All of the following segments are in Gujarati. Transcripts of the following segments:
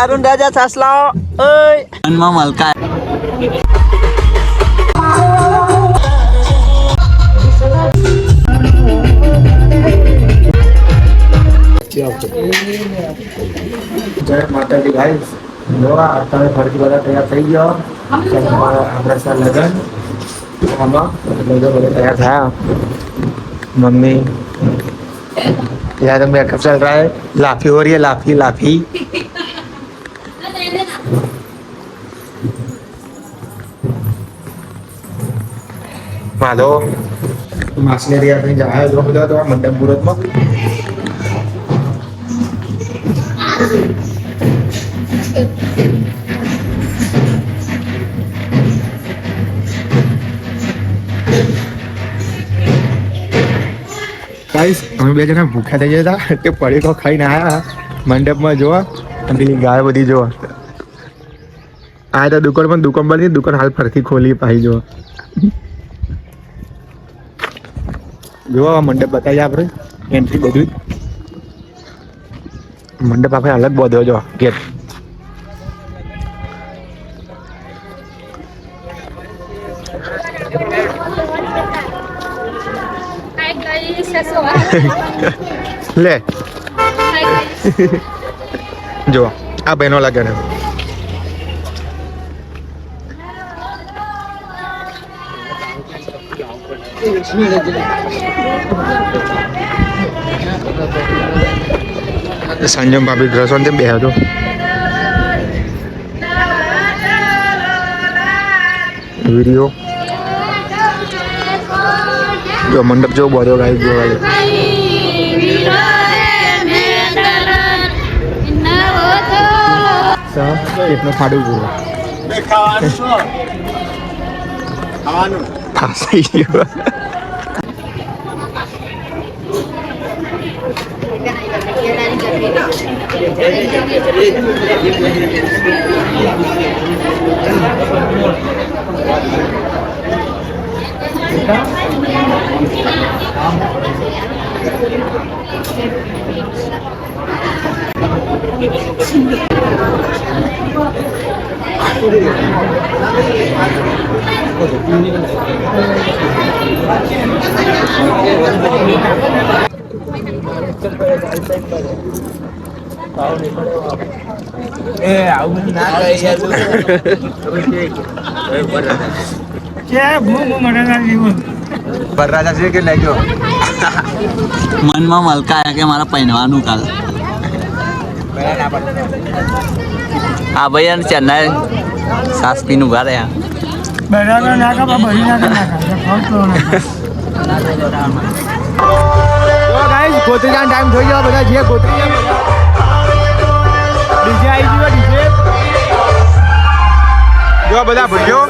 अरुण राजा सासलाओ ओय मनमा मलका जय माता दी गाइस जो आता फरती वाला तैयार થઈ ગયો આપણા સાથ લગન આમાં લોકો બધા तैयार થયા मम्मी यार मेकअप चल रहा है लाफी हो रही है लाफी लाफी माधो मास्लेरी આપણે જાય જો બધા તો મંડપ મુહૂર્તમાં गाइस અમે બે જણા ભૂખ્યા થઈ ગયા હતા તે પડીકો ખાઈને આયા મંડપમાં જોવા અને પેલી ગાય બધી જોવા આ તો દુકાન બંધ દુકાન હાલ ફરતી ખોલી પાઈ જોવા મંડપ બતાવીએ આપણે એન્ટ્રી બધું મંડપ આપણે અલગ બધો જો ગેટ લે જો આ બહેનો લાગે ને સંજમ ભાભી ગ્રસો ને બે હતો વિડીયો જો મંડપ જેવો બધો ગાય જોવા કેટલું ફાડું ગયું ફાસાઈ ગયો બરરાજા છે કે લેજો મનમાં મલકા કે મારા પહેરવાનું કાલ આ ભાઈ અને ચેન્નાઈ સાસ પીને ઉભા રહ્યા બરાબર નાખા બરી નાખા ગાઈસ ગોત્રી જાન ટાઈમ થઈ ગયો બધા જે ગોત્રી ડીજે આવી ગયો ડીજે જો બધા ભૂલ્યો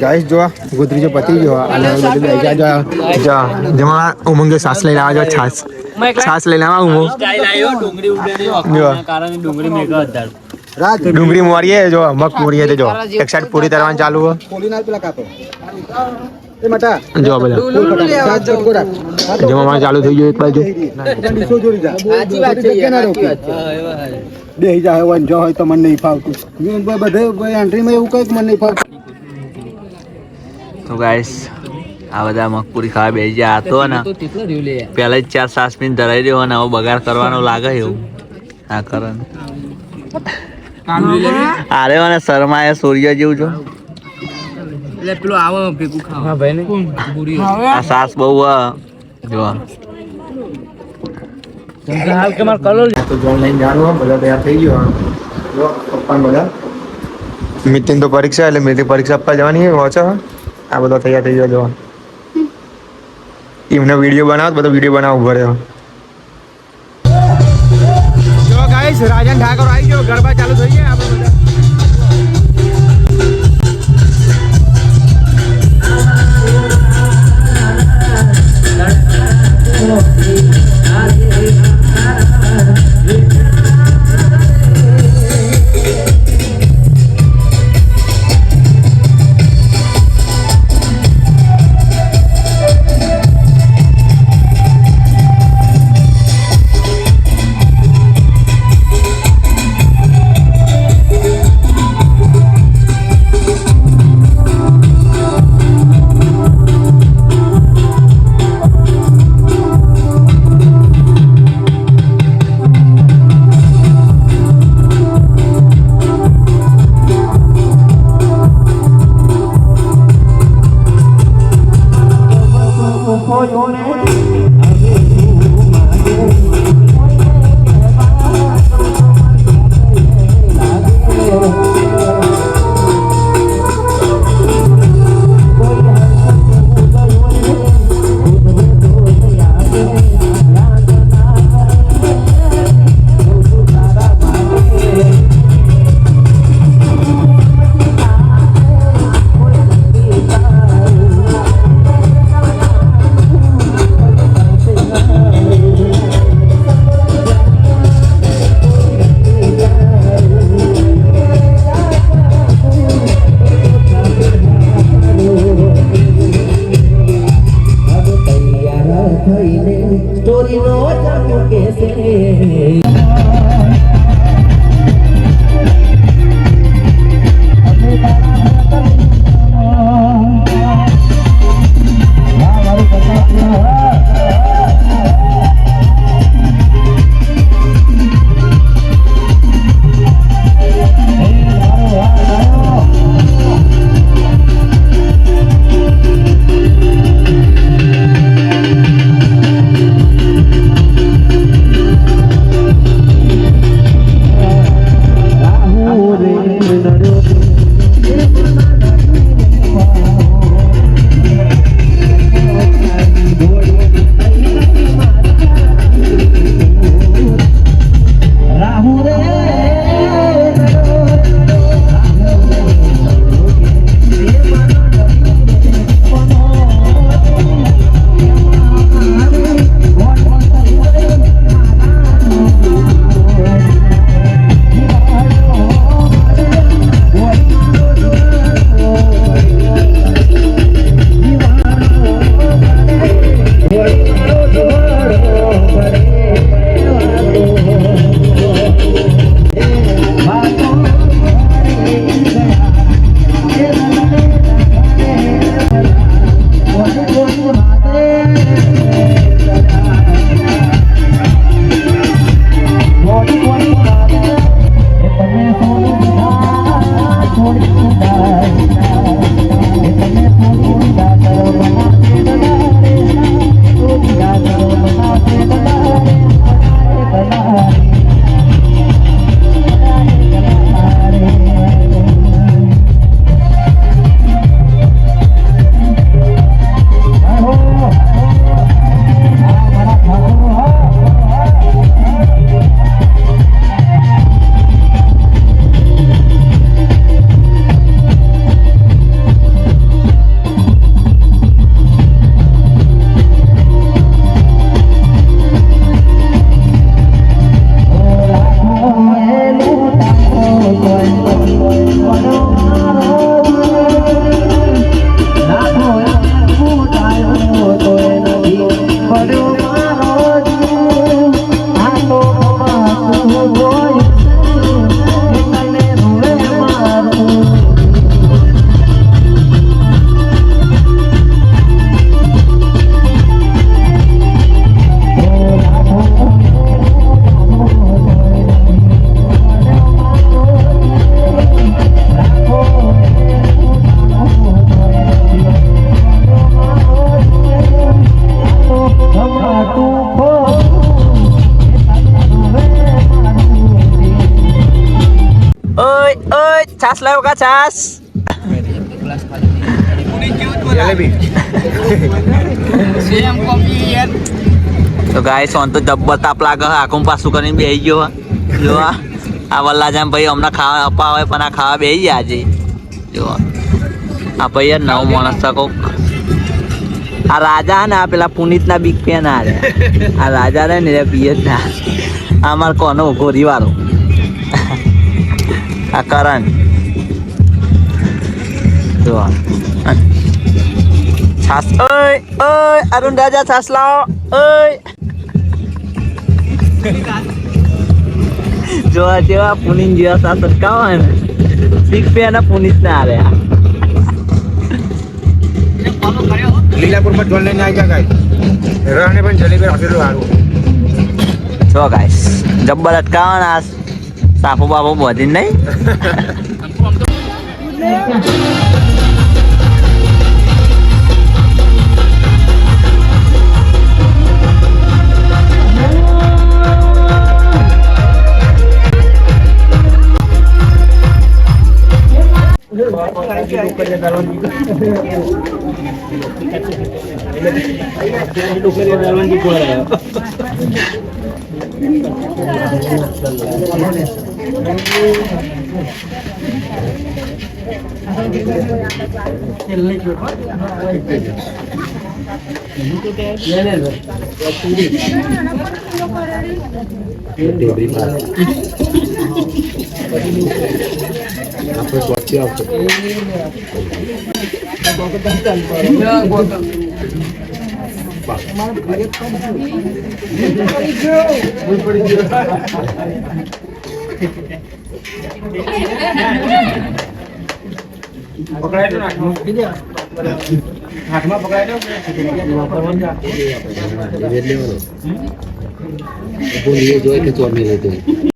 ગાઈસ જો ગોદરી પતી ગયો અને બધું બેસી જા જેમાં ઉમંગે સાસ લઈને આવે છે છાસ લઈને આવે ઉમંગ ડુંગળી મોરીએ જો મગ મોરીએ જો એક સાઈડ પૂરી તરવાની ચાલુ હો જો બધા જેમાં ચાલુ થઈ ગયું એક બાજુ બે જાય હોય જો હોય તો મને નહીં ફાવતું બધે એન્ટ્રીમાં એવું કંઈક મને નહીં ફાવતું. તો ગાઈસ આ બધા મગપુરી ખાવા બેસી ગયા હતો ને પહેલા જ 4 સાસ પીને ધરાઈ રહ્યો અને હવે બગાડ કરવાનો લાગે એવું આ કરે અરે મને શરમાય સૂર્ય જેવું છો આ સાસ બહુ જો મિતિન તો પરીક્ષા એટલે મેરી પરીક્ષા આપવા જવાની વાંચો આ બધો તૈયાર થઈ ગયો જોવા એમને વિડીયો બનાવો બધો વિડીયો બનાવવો પડે જો ગાઈસ રાજન ઠાકોર આવી ગયો ગરબા ચાલુ થઈ ગયા આપણે બધા છાસ લાવ્યો કા છાસ તો ગાય સોન તો જબ્બર તાપ લાગે આખું પાછું કરીને બેસી ગયો જો આ વલ્લાજામ ભાઈ હમણાં ખાવા અપા હોય પણ આ ખાવા બેસી ગયા આજે જો આ ભાઈ યાર નવ માણસ છે કોક આ રાજા ને આ પેલા પુનિતના બિગ ફેન આ રાજા રે ને પિયર ના આ માર કોનો ગોરી વાળો આ કરણ જો છાસ ઓય અરુણ રાજા છાસ લાવો ઓય જો જેવા પુનિત જેવા છાસ અટકાવો ને બિગ ફેન પુનિત ના આવે લીલાપુર માં જોન લઈને આવી ગયા ગાય રણને પણ જલેબી આપેલું સારું જો ગાઈસ જબ્બર અટકાવવાના સાફો બાફો બોધી નહીં હાથમાં પકડાય જોઈ કે ચોમી લીધું